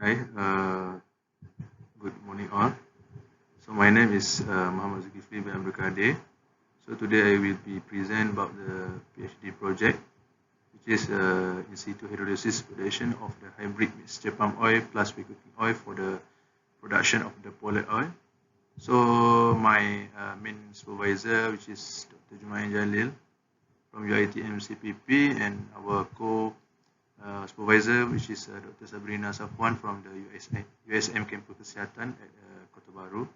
Hi, good morning all. So my name is Muhammad Zulkifli bin Abdul Kadir. So today I will be present about the PhD project, which is in situ hydrolysis production of the hybrid mixture palm oil plus cooking oil for the production of the POLYOL oil. So my main supervisor, which is Dr. Jumain Jalil from UiTM CPP, and our supervisor, which is Dr. Sabrina Safwan from the USM Campus Kesihatan at Kota Baru.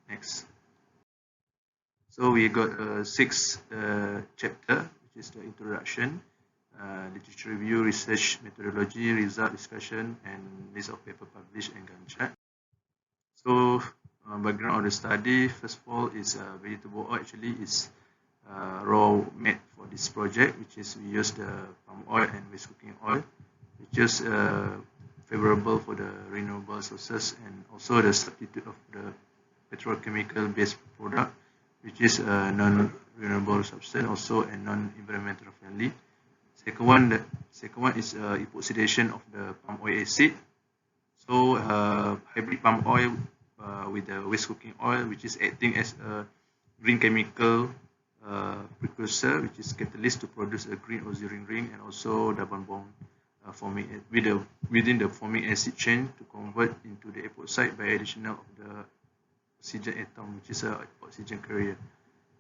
Next. So we got six chapter, which is the introduction, literature review, research methodology, result discussion, and list of paper published and Gantt chart. So background of the study, first of all, is vegetable oil actually is raw made for this project, which is we use the palm oil and waste cooking oil, which is favorable for the renewable sources and also the substitute of the petrochemical based product, which is a non-renewable substance also and non-environmental friendly. Second one is epoxidation of the palm oil acid. So hybrid palm oil with the waste cooking oil, which is acting as a green chemical precursor, which is catalyst to produce a green oxygen ring and also double bond forming within the forming acid chain to convert into the epoxide by addition of the oxygen atom, which is a oxygen carrier.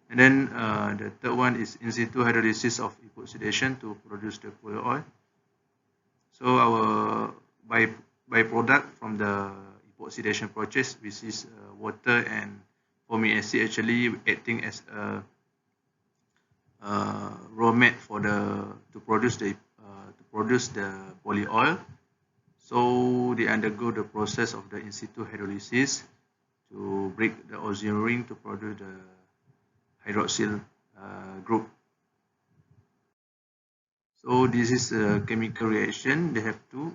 And then the third one is in situ hydrolysis of epoxidation to produce the POLYOL oil. So our byproduct from the epoxidation process, which is water and forming acid, actually acting as a raw mat for to produce the POLYOL oil. So they undergo the process of the in situ hydrolysis to break the oxygen ring to produce the hydroxyl group. So this is a chemical reaction. They have two.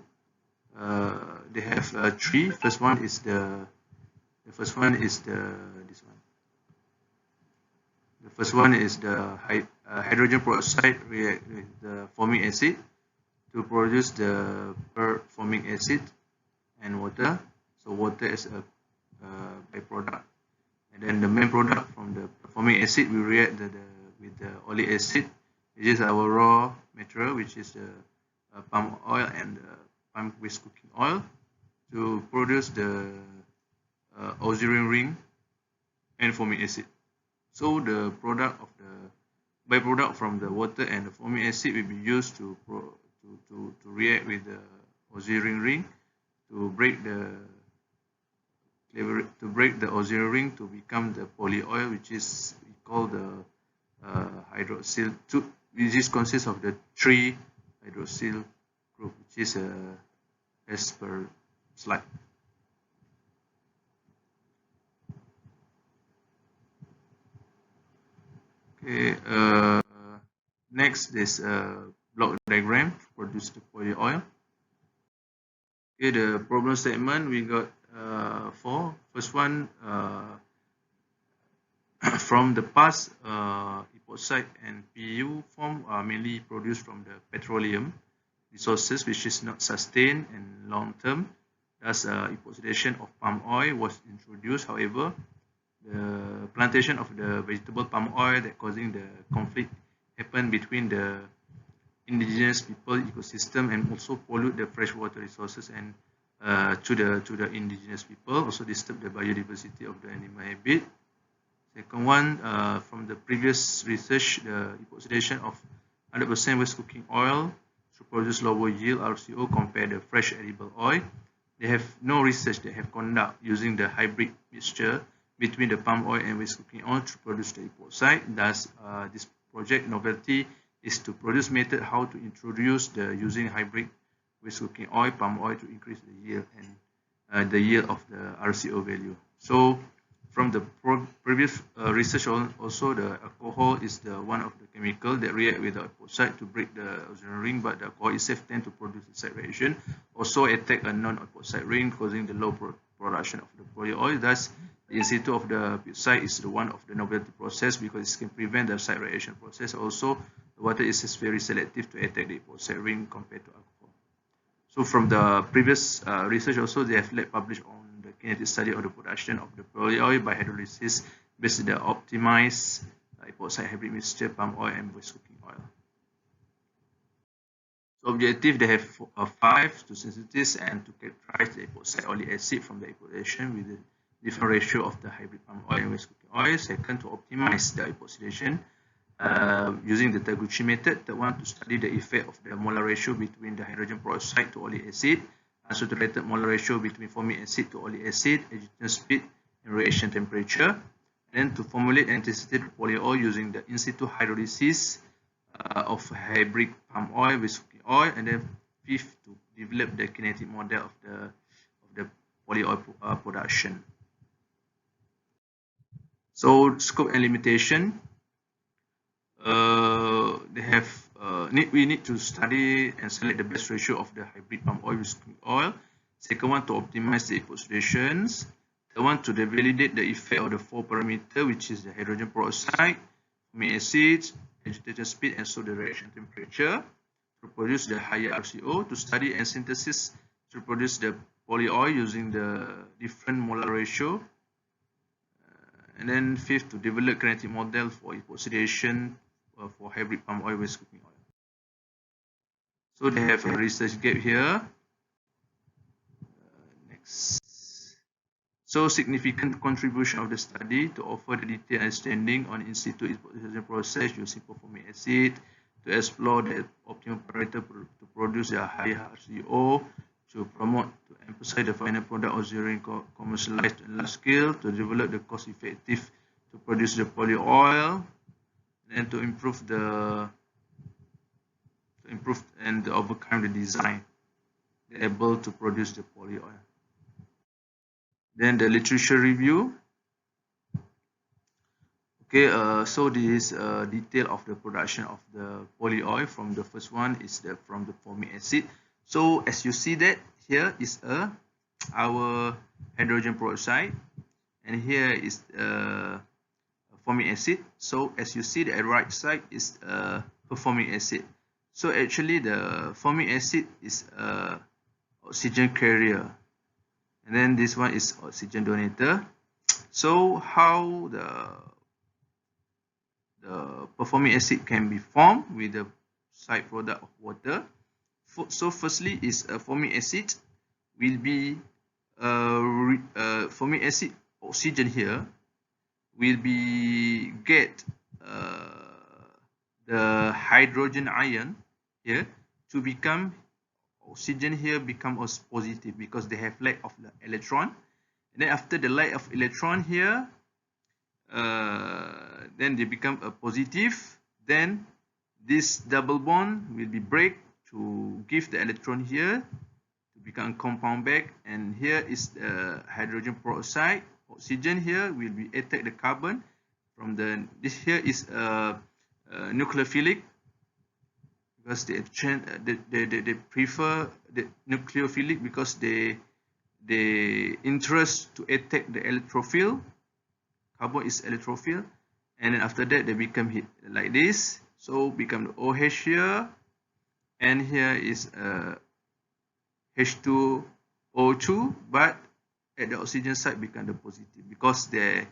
They have three. First one is this one. The first one is the hydrogen peroxide react with the forming acid to produce the forming acid and water. So water is a byproduct, and then the main product from the forming acid will react with the oleic acid, which is our raw material, which is the palm oil and the palm waste cooking oil, to produce the oxygen ring and forming acid. So the product of the byproduct from the water and the forming acid will be used to react with the oxygen ring to break the oxygen ring to become the POLYOL oil, which is we call the hydroxyl. This consists of the three hydroxyl group, which is as per slide. Okay. Next is block diagram to produce the POLYOL oil. Okay, the problem statement we got four. First one, from the past, epoxide and PU form are mainly produced from the petroleum resources, which is not sustained and long term. Thus, epoxidation of palm oil was introduced. However, the plantation of the vegetable palm oil that causing the conflict happened between the indigenous people ecosystem and also pollute the freshwater resources and to the indigenous people, also disturb the biodiversity of the animal habitat. Second one, from the previous research, the epoxidation of 100% waste cooking oil to produce lower yield RCO compared to fresh edible oil. They have no research they have conduct using the hybrid mixture between the palm oil and waste cooking oil to produce the epoxide. Thus, this project novelty is to produce method how to introduce the using hybrid waste cooking oil, palm oil to increase the yield and the yield of the RCO value. So from the previous research also the alcohol is the one of the chemical that react with the epoxide to break the oxygen ring, but the alcohol itself tend to produce the side reaction, also attack a non-epoxide ring causing the low production of the POLYOL oil. Thus, the in situ of the site is the one of the novelty process because it can prevent the side reaction process. Also, the water is very selective to attack the epoxide ring compared to alcohol. So from the previous research also, they have published on the kinetic study of the production of the polyol by hydrolysis based on the optimized epoxide hybrid mixture, palm oil and waste cooking oil. So objective, they have 5 to synthesize and to characterize the epoxide oleic acid from the epoxidation with the different ratio of the hybrid palm oil and waste cooking oil. Second, to optimize the epoxidation using the Taguchi method. Third one, to study the effect of the molar ratio between the hydrogen peroxide to oleic acid, unsaturated molar ratio between formic acid to oleic acid, agitation speed and reaction temperature. And then to formulate and anticipate polyol using the in situ hydrolysis of hybrid palm oil with cooking oil. And then fifth, to develop the kinetic model of the polyol production. So scope and limitation. We need to study and select the best ratio of the hybrid palm oil with cooking oil. Second one, to optimize the epoxidations. Third one, to validate the effect of the 4 parameter, which is the hydrogen peroxide, formic acid, agitation speed, and so the reaction temperature, to produce the higher RCO. To study and synthesis to produce the polyol using the different molar ratio. And then fifth, to develop kinetic model for epoxidation for hybrid palm oil with cooking oil. So they have a research gap here. Next. So significant contribution of the study to offer the detailed understanding on in situ epoxidation process using formic acid, to explore the optimal parameter to produce a higher RCO, to promote, to emphasize the final product of zeroing commercialized and large scale, to develop the cost effective to produce the polyol, and to improve and overcome the design, able to produce the polyol. Then the literature review. Okay, so this is detail of the production of the polyol. From the first one is from the formic acid. So as you see that here is our hydrogen peroxide, and here is formic acid. So as you see, the right side is formic acid. So actually the formic acid is oxygen carrier, and then this one is oxygen donator. So how the formic acid can be formed with the side product of water. So firstly is formic acid will be formic acid oxygen here will be get the hydrogen ion here to become oxygen here become positive because they have lack of the electron, and then after the lack of electron here then they become a positive, then this double bond will be break to give the electron here to become compound back, and here is the hydrogen peroxide oxygen here will be attack the carbon from the this here is nucleophilic because they prefer the nucleophilic because they interest to attack the electrophile. Carbon is electrophile, and then after that they become like this, so become the OH here, and here is H2O2, but at the oxygen side become the positive because they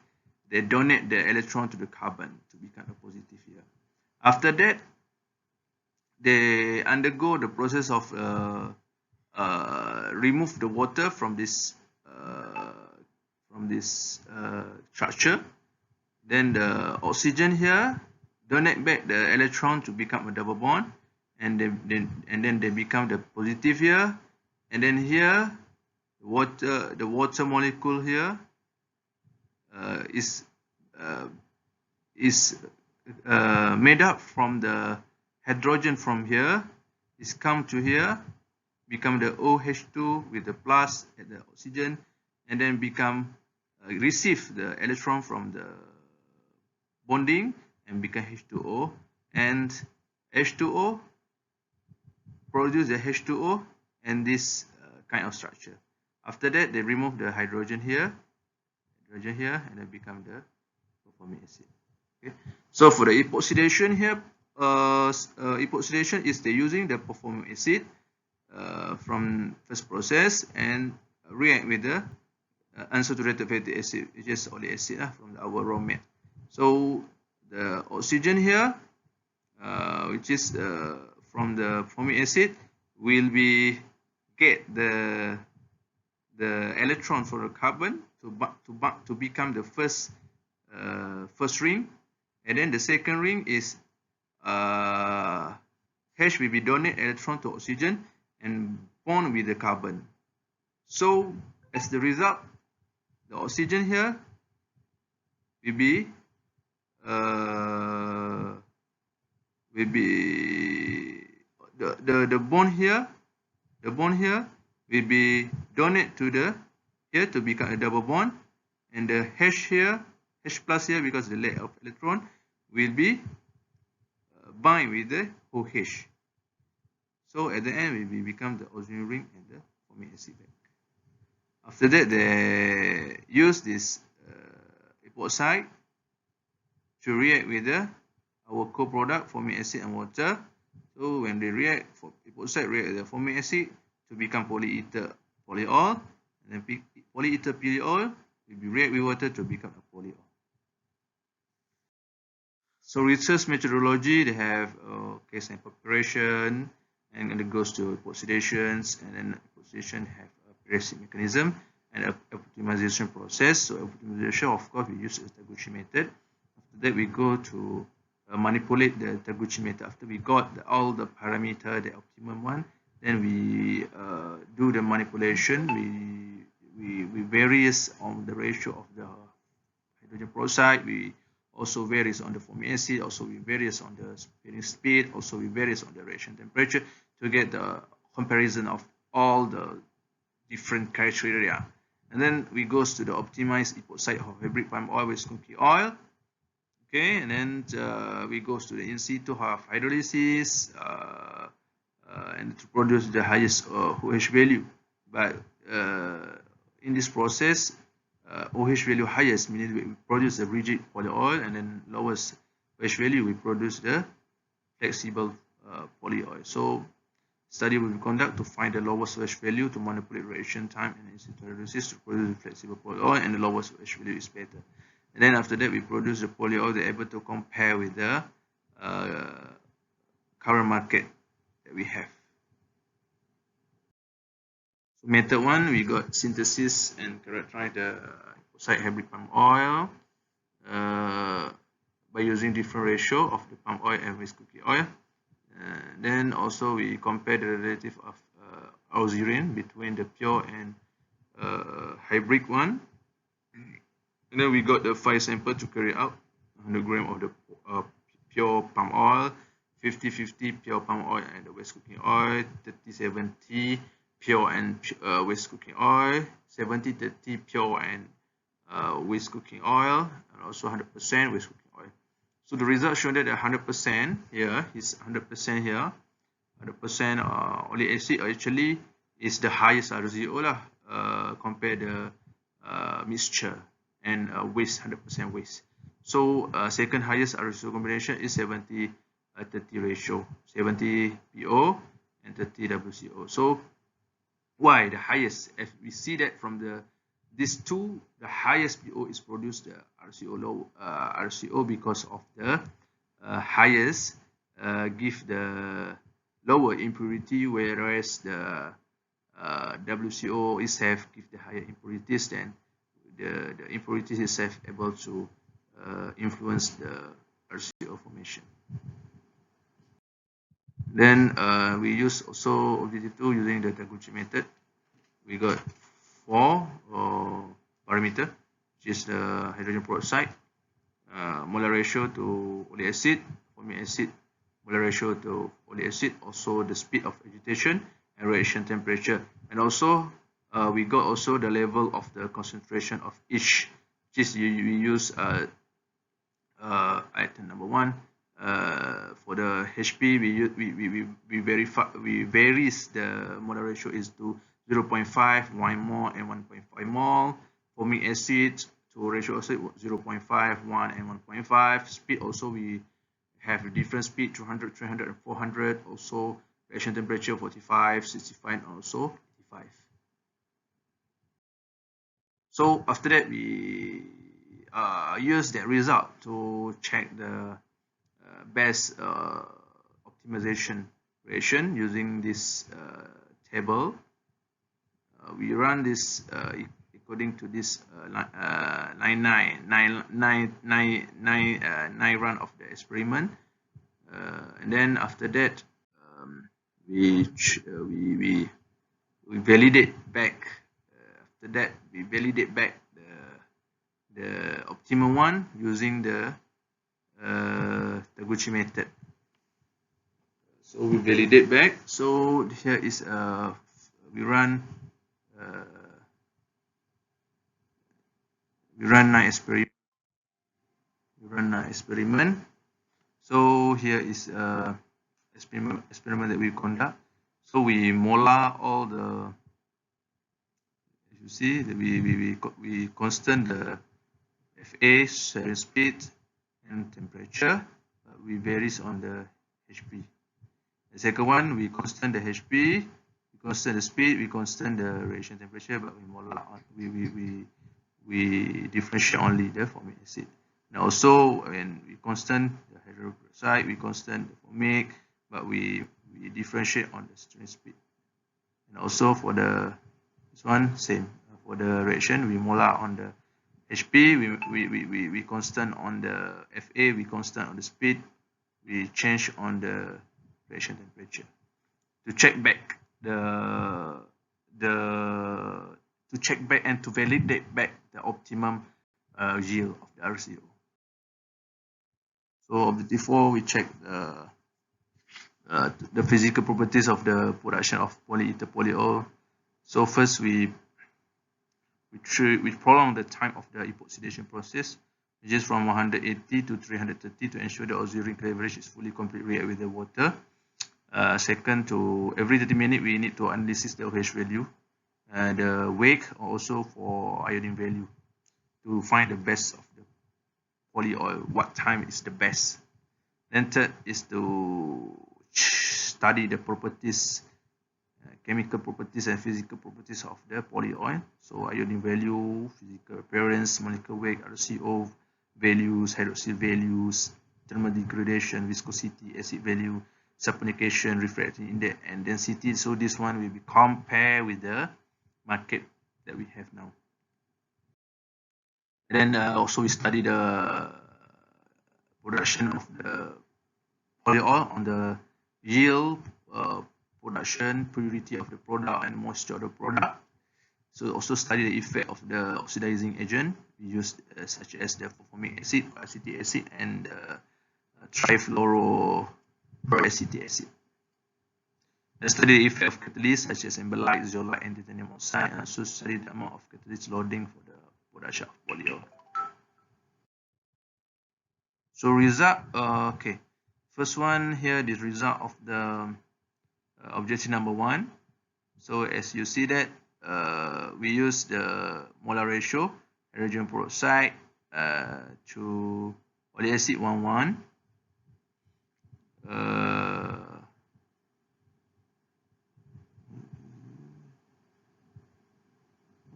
donate the electron to the carbon to become a positive here. After that they undergo the process of remove the water from this structure. Then the oxygen here donate back the electron to become a double bond, and then they become the positive here, and then here the water molecule here is made up from the hydrogen from here is come to here, become the OH2 with the plus at the oxygen, and then become receive the electron from the bonding and become H2O, and H2O produce the H2O and this kind of structure. After that they remove the hydrogen here, and then become the formic acid. Okay, so for the epoxidation here, epoxidation is they using the formic acid, from first process and react with the unsaturated fatty acid, which is oleic acid from our raw mat. So the oxygen here, which is from the formic acid, will be get the electron for the carbon to become the first ring, and then the second ring is H will be donate electron to oxygen and bond with the carbon. So as the result, the oxygen here will be the bond here. The bond here will be donate to the here to become a double bond, and the H here, H plus here, because the lack of electron, will be bind with the OH. So at the end, we become the oxygen ring and the formic acid back. After that, they use this epoxide to react with our co-product formic acid and water. So when they react, epoxide react with the formic acid to become polyether polyol, and then polyether polyol will be react with water to become a polyol. So research methodology, they have case and preparation, and then it goes to epoxidations, and then epoxidation have a basic mechanism and a optimization process. So optimization, of course, we use the Taguchi method. After that, we go to manipulate the Taguchi method. After we got all the parameter, the optimum one, then we do the manipulation. We varies on the ratio of the hydrogen peroxide. We also varies on the formic acid. Also we varies on the spinning speed. Also we varies on the reaction temperature to get the comparison of all the different criteria. And then we goes to the optimized epoxide of hybrid palm oil with cooking oil. Okay, and then we goes to the in-situ hydrolysis and to produce the highest OH value. But in this process, OH value highest, meaning we produce the rigid polyoil, and then lowest OH value we produce the flexible polyoil. So study will be conducted to find the lowest OH value to manipulate reaction time and in-situ hydrolysis to produce the flexible polyoil, and the lowest OH value is better. And then after that, we produce the polyoil that able to compare with the current market that we have. So method one, we got synthesis and characterize the epoxide hybrid palm oil by using different ratio of the palm oil and waste cooking oil. Then also we compare the relative of oxygen between the pure and hybrid one. And then we got the 5 sample to carry out 100 gram of the pure palm oil, 50-50 pure palm oil and the waste cooking oil, 30-70 pure and waste cooking oil, 70-30 pure and waste cooking oil, and also 100% waste cooking oil. So the result showed that 100% here is 100% here, 100% oleic acid actually is the highest RCO compared the mixture and waste, 100% waste. So second highest RCO combination is 70-30 ratio, 70 PO and 30 WCO. So why the highest? If we see that from these two, the highest PO is produced the RCO low RCO because of the highest give the lower impurity, whereas the WCO is have give the higher impurities. Then the impurities is able to influence the RCO formation. Then we use also OBD2 using the Taguchi method. We got 4 parameter, which is the hydrogen peroxide, molar ratio to oleic acid, formic acid, molar ratio to oleic acid, also the speed of agitation and reaction temperature, and also we got also the level of the concentration of each, which is we use item number 1. For the HP, we varies the molar ratio is to 0.5, 1 mole and 1.5 mole. Formic acid to ratio also 0.5, 1 and 1.5. Speed also we have a different speed, 200, 300 and 400. Also reaction temperature 45, 65, and also 85. So after that, we use that result to check the best optimization reaction using this table. We run this according to this nine run of the experiment, and then after that, we validate back. After that, we validate back the optimum one using the Taguchi method. So we validate back. So here is we run 9 experiment. So here is experiment that we conduct. So we molar all the, as you see, we constant the FA, sharing speed, and temperature. We varies on the HP. The second one, we constant the HP, we constant the speed, we constant the reaction temperature, but we molar on, we differentiate only the formic acid. And also, when we constant the hydrolysis, we constant the formic, but we differentiate on the strain speed. And also for the this one, same. For the reaction, we molar on the HP, we constant on the FA, we constant on the speed, we change on the reaction temperature. To check back to check back and to validate back the optimum yield of the RCO. So objective 4, we check the physical properties of the production of polyether polyol. So first we prolong the time of the epoxidation process, which is from 180 to 330 to ensure the auxiliary leverage is fully complete react with the water. Second, to every 30 minutes we need to analyze the OH value, the wake, also for iodine value, to find the best of the polyoil, what time is the best. Then third is to study the properties, chemical properties and physical properties of the polyoil. So iodine value, physical appearance, molecular weight, RCO values, hydroxyl values, thermal degradation, viscosity, acid value, saponification, refractive index, and density. So this one will be compared with the market that we have now. And then also we study the production of the polyol on the yield, production, purity of the product, and moisture of the product. So also study the effect of the oxidizing agent we use, such as the formic acid, acetic acid, and trifluoroacetic acid. Then study the effect of catalysts such as amberlite, zeolite, and titanium oxide, and also study the amount of catalyst loading for the production of polyol. So result, okay. First one here, the result of the objective number 1. So as you see that we use the molar ratio, hydrogen peroxide to oleic acid 1:1.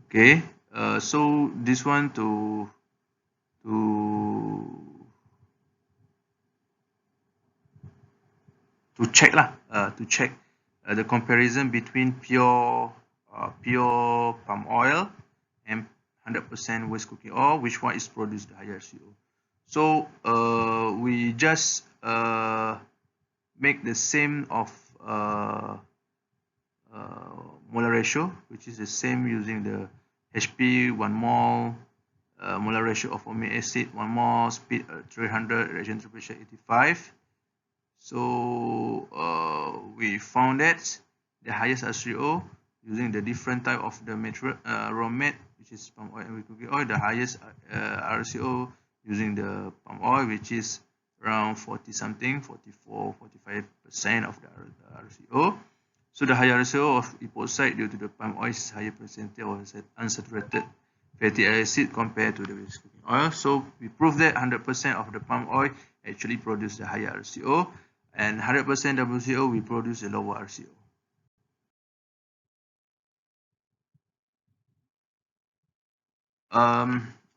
Okay, so this one to check the comparison between pure palm oil and 100% waste cooking oil, which one is produced the higher RCO. So we just make the same of molar ratio, which is the same using the HP 1 mole, molar ratio of formic acid 1 mole, speed 300, reaction temperature 85. So we found that the highest RCO using the different type of the material raw mat, which is palm oil and cooking oil, the highest RCO using the palm oil, which is around 40 something, 44-45% of the RCO. So the higher RCO of epoxide due to the palm oil is higher percentage of unsaturated fatty acid compared to the waste cooking oil. So we prove that 100% of the palm oil actually produce the higher RCO. and 100% WCO will produce a lower RCO.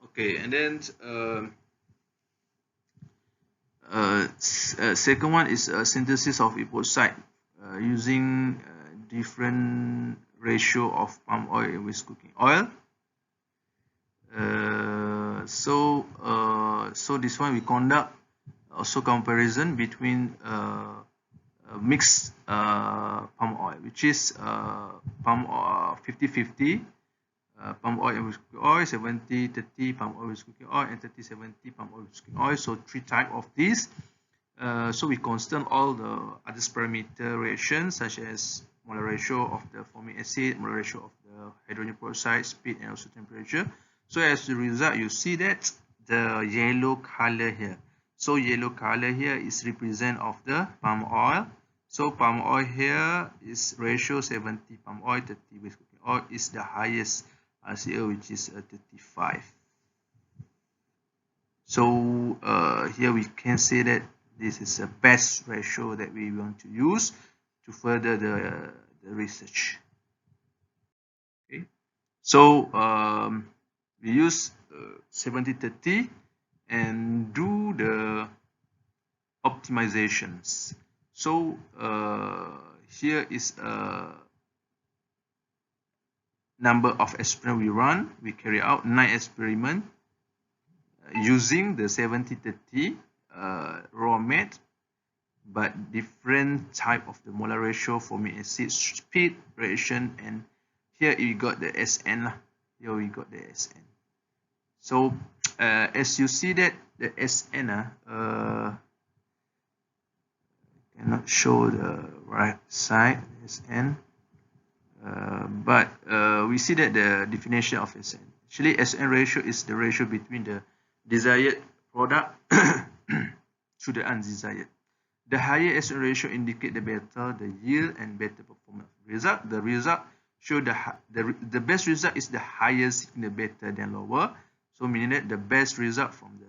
Okay, and then second one is synthesis of epoxide using different ratio of palm oil with cooking oil. So this one we conduct also comparison between mixed palm oil, which is palm oil 50-50, palm oil and with cooking oil, 70-30 palm oil with cooking oil, and 30-70 palm oil with cooking oil. So three types of these. So we constant all the other parameter reactions such as molar ratio of the formic acid, molar ratio of the hydrogen peroxide, speed, and also temperature. So as a result, you see that the yellow color here. So yellow color here is represent of the palm oil. So palm oil here is ratio 70 palm oil, 30 with cooking oil is the highest RCO, which is 35. So here we can say that this is the best ratio that we want to use to further the research. Okay, so we use 70-30 and do the optimizations. So here is a number of experiments we run. We carry out 9 experiments using the 70-30 raw mat, but different type of the molar ratio, formic acid, speed, reaction, and here we got the SN. Here we got the SN. So as you see that the SN cannot show the right side SN, but we see that the definition of SN. Actually, SN ratio is the ratio between the desired product to the undesired. The higher SN ratio indicate the better the yield and better performance. The result show the best result is the highest in the better than lower. So meaning that the best result from the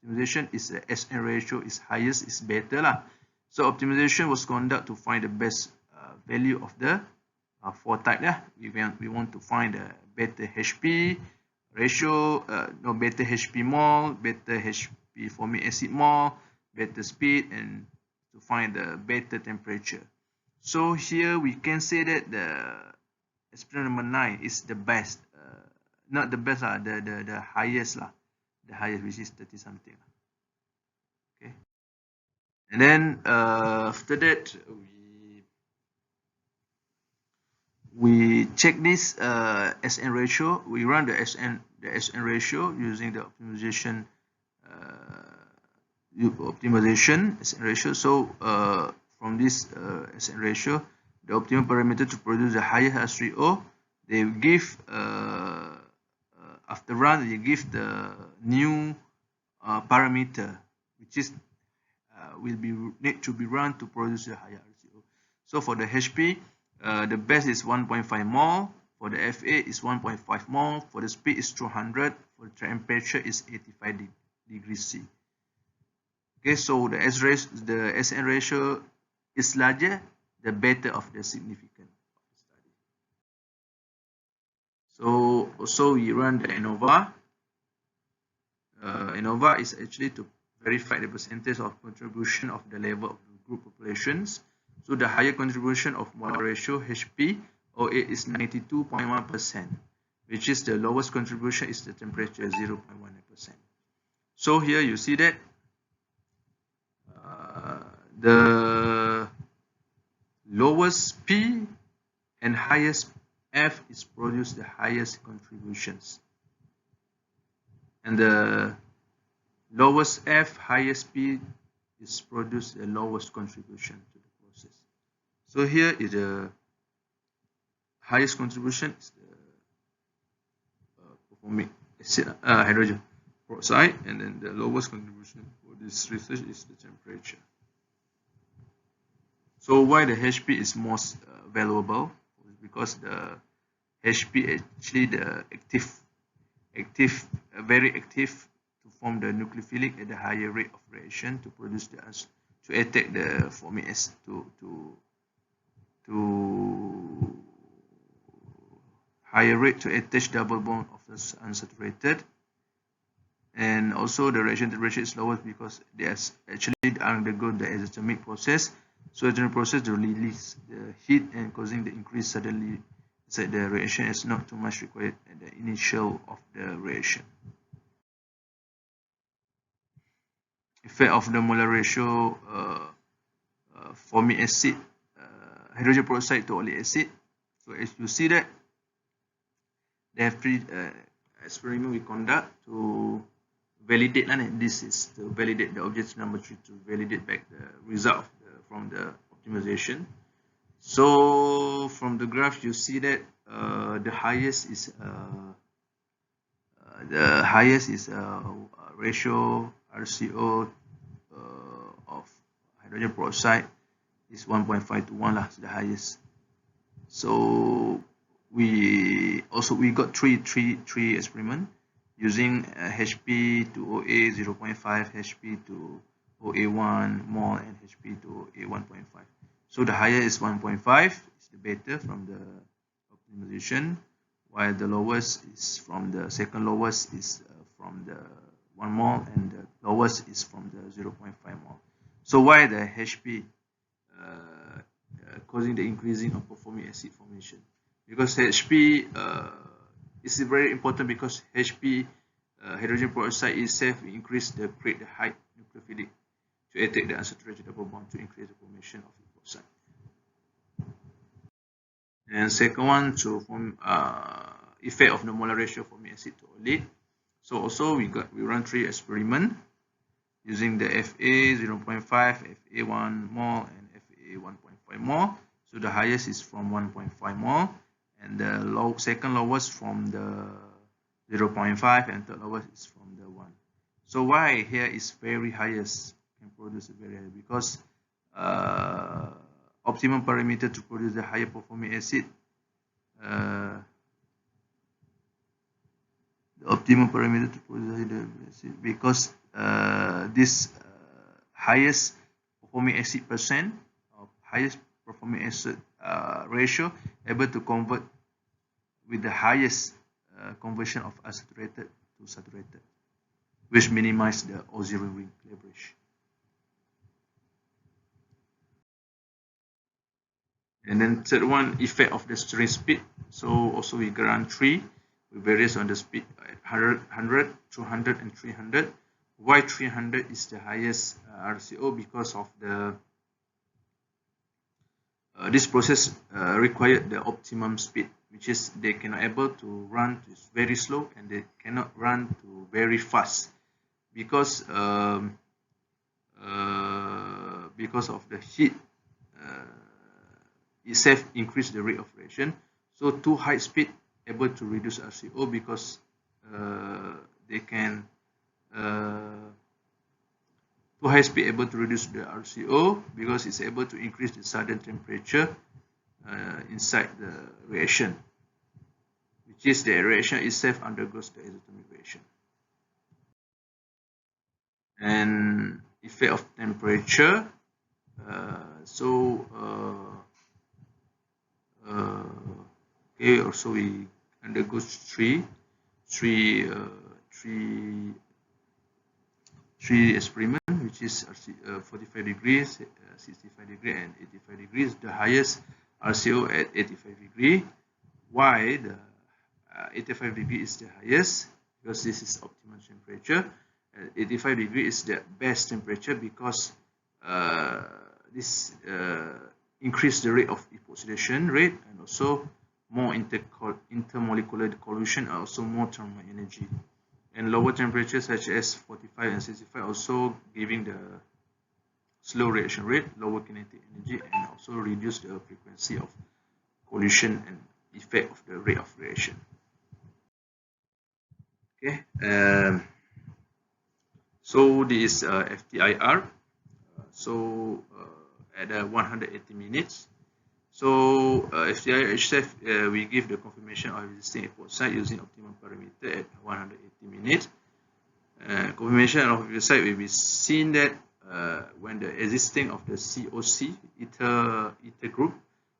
optimization is the SN ratio is highest is better lah. So optimization was conducted to find the best value of the 4 type lah. We want to find the better HP ratio, better HP mole, better HP formic acid mole, better speed, and to find the better temperature. So here we can say that the experiment number 9 is the best, not the best lah, the highest lah, the highest, which is 30 something. Okay, and then after that we check this SN ratio. We run the SN ratio using the optimization SN ratio. So from this SN ratio, the optimal parameter to produce the highest RCO, they give after run they give the new parameter which is will be need to be run to produce a higher RCO. So for the HP, the best is 1.5 mole, for the FA is 1.5 mole, for the speed is 200, for the temperature is 85 degrees C. Okay, so the SN ratio is larger, the better of the significance of the study. So also we run the ANOVA. ANOVA is actually to verify the percentage of contribution of the level of the group populations. So the higher contribution of molar ratio HP OA is 92.1%, which is the lowest contribution is the temperature 0.19%. So here you see that the lowest P and highest F is produce the highest contributions, and the lowest F, highest P is produce the lowest contribution to the process. So here is the highest contribution is the formic acid, hydrogen peroxide, and then the lowest contribution for this research is the temperature. So why the HP is most valuable? Because the HP actually the very active to form the nucleophilic at the higher rate of reaction to produce the to attack the formic acid to higher rate to attach double bond of the unsaturated, and also the reaction temperature is lower because they actually undergo the exothermic process. So the process to release the heat and causing the increase suddenly inside the reaction is not too much required at the initial of the reaction. Effect of the molar ratio formic acid, hydrogen peroxide to oleic acid. So as you see that they have three experiment we conduct to validate, and this is to validate the objective number 3 to validate back the result from the optimization. So from the graph you see that the highest is ratio RCO of hydrogen peroxide is 1.5 to 1 lah, the highest. So we got three experiment using HP to OA 0.5, HP to OA1 mole, and HP to OA 1.5. So the higher is 1.5, is the better from the optimization, while the lowest is from the second lowest is from the 1 mole, and the lowest is from the 0.5 mole. So why the HP causing the increasing of formic acid formation? Because HP is very important, because HP hydrogen peroxide itself create the high nucleophilic to attack the unsaturated double bond to increase the formation of epoxide. And second one, to form effect of the molar ratio formic acid to oleic. So also we run 3 experiment using the FA 0.5, FA 1 mole, and FA 1.5 mole. So the highest is from 1.5 mole, and the second lowest from the 0.5, and third lowest is from the 1. So why here is very highest, can produce a very high? Because optimum parameter to produce the higher formic acid, the optimum parameter to produce the higher acid, because this highest formic acid percent, or highest formic acid ratio, able to convert with the highest conversion of unsaturated to saturated, which minimize the auxiliary ring leverage. And then third one, effect of the stirring speed. So also we run 3 with varies on the speed at 100, 200, and 300. Why 300 is the highest RCO? Because of the this process required the optimum speed, which is they cannot able to run to very slow, and they cannot run to very fast, because of the heat itself increase the rate of reaction. So too high speed able to reduce RCO, because they can too high speed able to reduce the RCO because it's able to increase the sudden temperature inside the reaction, which is the reaction itself undergoes the exothermic reaction. And effect of temperature, okay, also we undergo three experiment, which is 45 degrees, 65 degrees, and 85 degrees. The highest RCO at 85 degrees. Why the 85 degrees is the highest? Because this is optimal temperature. 85 degrees is the best temperature, because this increase the rate of epoxidation rate, and also more intermolecular collision, and also more thermal energy. And lower temperatures such as 45 and 65 also giving the slow reaction rate, lower kinetic energy, and also reduce the frequency of collision and effect of the rate of reaction. Okay, so this is FTIR. At 180 minutes. So FTIR itself, we give the confirmation of existing epoxide using optimum parameter at 180 minutes. Confirmation of epoxide will be seen that when the existing of the COC ether group,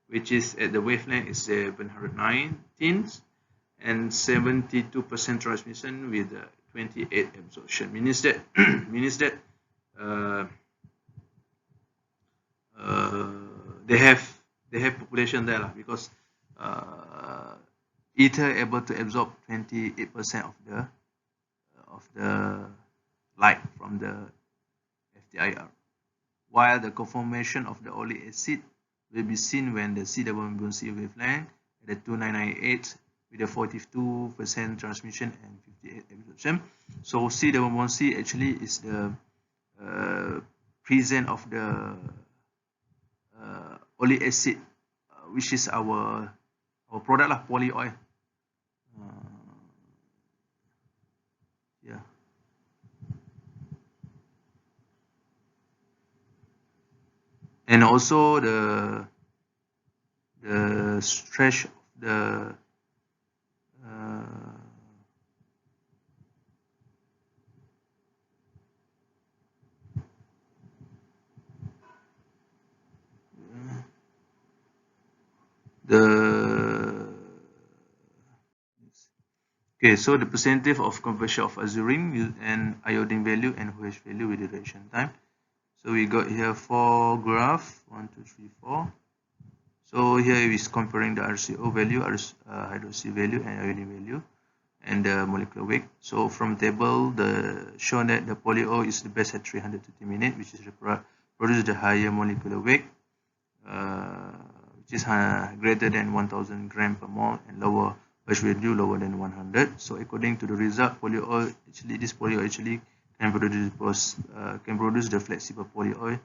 which is at the wavelength is 719 and 72% transmission with 28 absorption. Means that they have population there because ether able to absorb 28% of the light from the FTIR, while the conformation of the oleic acid will be seen when the C wavelength at the 2998 with a 42% transmission and 58 absorption. So C actually is the present of the oleic acid, which is our product lah, polyoil. Yeah. And also the stretch of the okay, so the percentage of conversion of azurin and iodine value and OH value with the reaction time. So we got here 4 graph, 1, 2, 3, 4. So here is comparing the RCO value, hydroxy value, and iodine value, and the molecular weight. So from table, shown that the polyol is the best at 330 minutes, which is produce the higher molecular weight, which is greater than 1000 gram per mole, and lower OH value lower than 100. So according to the result, this polyol actually can produce the flexible polyoil,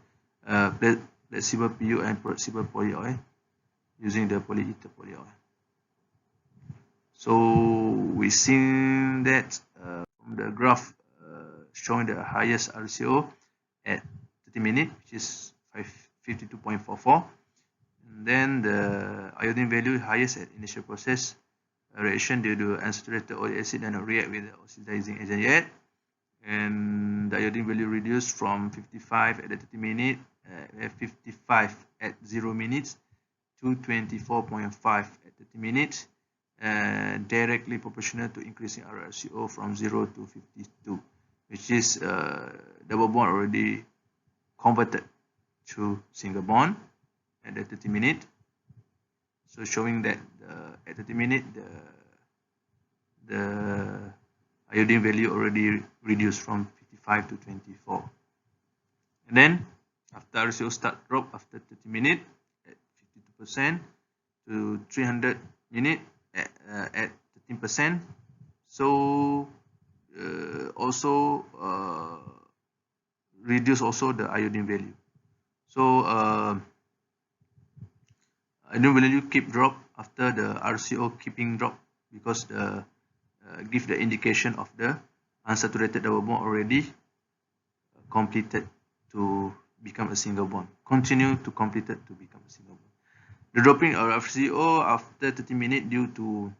flexible PU and flexible polyoil using the polyether polyoil. So we seen that from the graph showing the highest RCO at 30 minutes, which is 52.44, and then the iodine value highest at initial process reaction due to unsaturated oleic acid and not react with the oxidizing agent yet. And the iodine value reduced from 55 at the 30 minutes, 55 at 0 minutes to 24.5 at 30 minutes, directly proportional to increasing RCO from 0 to 52, which is double bond already converted to single bond at the 30 minutes. So showing that at 30 minutes the iodine value already reduced from 55 to 24. And then after RCO start drop after 30 minutes at 52% to 300 minutes at 13%. So also reduce also the iodine value. So iodine value keep drop after the RCO keeping drop because the give the indication of the unsaturated double bond already completed to become a single bond. Continue to complete it to become a single bond. The dropping of RCO after 30 minutes due to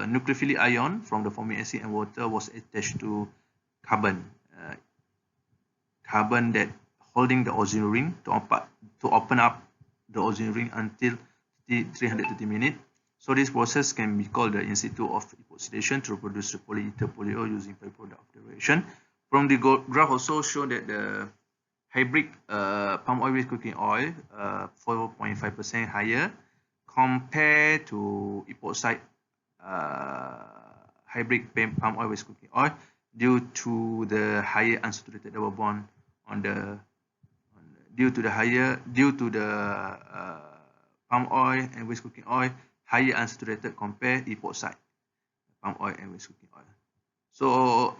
nucleophilic ion from the formic acid and water was attached to carbon. Carbon that holding the ozone ring to open up the ozone ring until 330 minutes. So this process can be called the in-situ of epoxidation to produce the polyether polyol using byproduct of the reaction. From the graph also shown that the hybrid palm oil with cooking oil 4.5% higher compared to epoxide hybrid palm oil with cooking oil due to the higher unsaturated double bond due to the palm oil and waste cooking oil higher unsaturated compared epoxide palm oil and waste cooking oil. So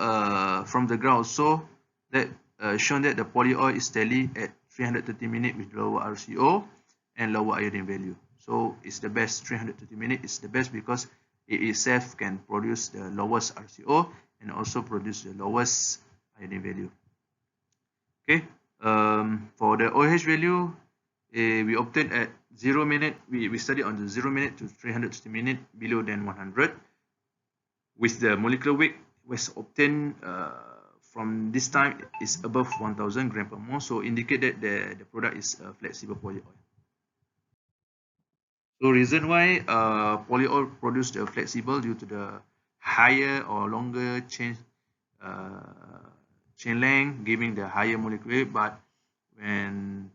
from the graph also that shown that the polyol is steady at 330 minutes with lower RCO and lower iodine value. So it's the best. 330 minutes is the best because it itself can produce the lowest RCO and also produce the lowest iodine value. Okay, for the OH value, we obtained at 0 minute. We studied on the 0 minute to 330 minutes below than 100. With the molecular weight was obtained from this time is above 1000 gram per mole, so indicate that the product is flexible polyol. So reason why polyol produced flexible due to the higher or longer chain length, giving the higher molecular weight, but when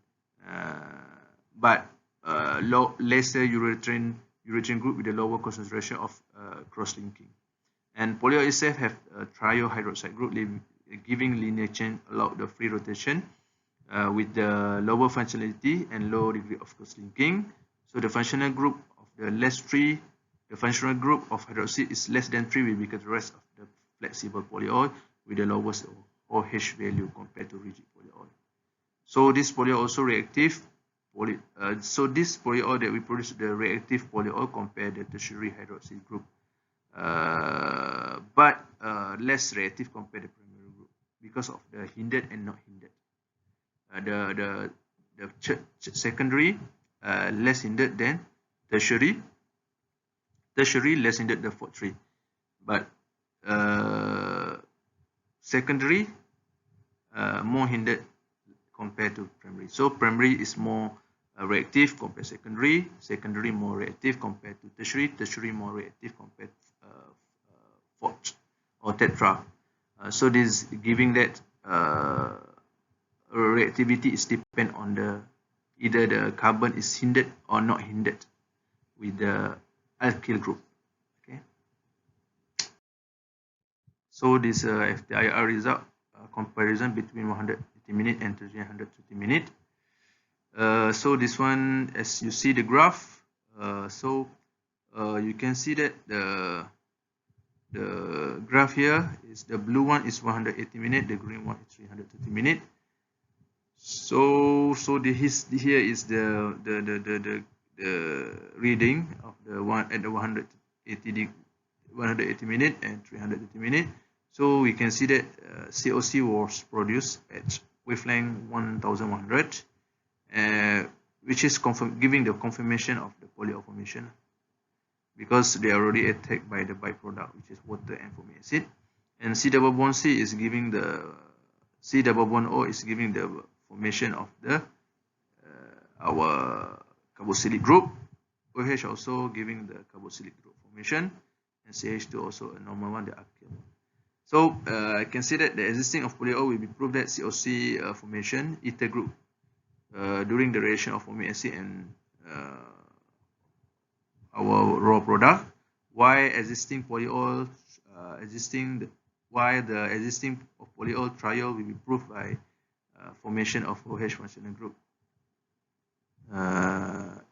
lesser urethane group with a lower concentration of cross-linking. And polyol itself have a trio hydroxide group, giving linear chain allow the free rotation with the lower functionality and low degree of cross-linking. So the functional group of the functional group of hydroxide is less than 3 will be characterized of the flexible polyol with the lowest OH value compared to rigid polyol. So this polyol also reactive. So this polyol that we produce, the reactive polyol, compared the tertiary hydroxide group, but less reactive compared to the primary group because of the hindered and not hindered. The secondary less hindered than tertiary. Tertiary less hindered than tertiary, but secondary more hindered compared to primary. So primary is more reactive compared to secondary. Secondary more reactive compared to tertiary. Tertiary more reactive compared to fourth or tetra. So this giving that reactivity is depend on the either the carbon is hindered or not hindered with the alkyl group. Okay. So this FTIR result comparison between 180 minute and 330 minute. So this one, as you see the graph, you can see that the graph here is the blue one is 180 minute, the green one is 330 minute. So here is the reading of the one at the 180 minute and 330 minute. So we can see that COC was produced at wavelength 1100, which is giving the confirmation of the polyol formation, because they are already attacked by the byproduct, which is water and formic acid. And C double bond C is giving the C double bond O is giving the formation of the our carboxylic group. OH also giving the carboxylic group formation, and CH2 also a normal one, the alkyl one. So I can say that the existing of polyol will be proved that COC formation ether group during the reaction of formic acid and our raw product. Why existing polyol the existing of polyol trial will be proved by formation of OH functional group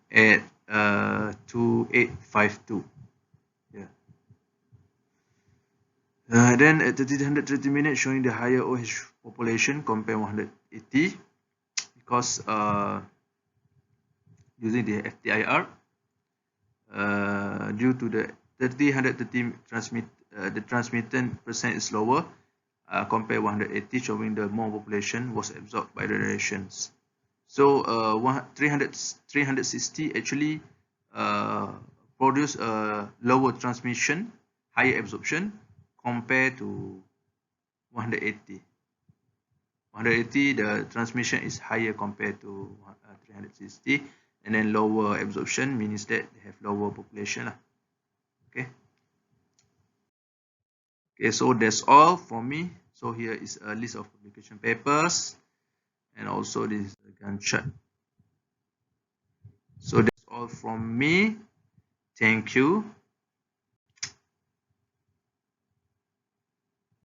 at 2852. Yeah. Then at 330 minutes showing the higher OH population compared 180 because using the FTIR due to the 330 the transmittant percent is lower compared 180, showing the more population was absorbed by the reactions. So 360 actually produce a lower transmission, higher absorption compared to 180. 180 the transmission is higher compared to 360, and then lower absorption means that they have lower population. Okay. Okay, so that's all from me. So here is a list of publication papers, and also this is a Gantt chart. So that's all from me. Thank you.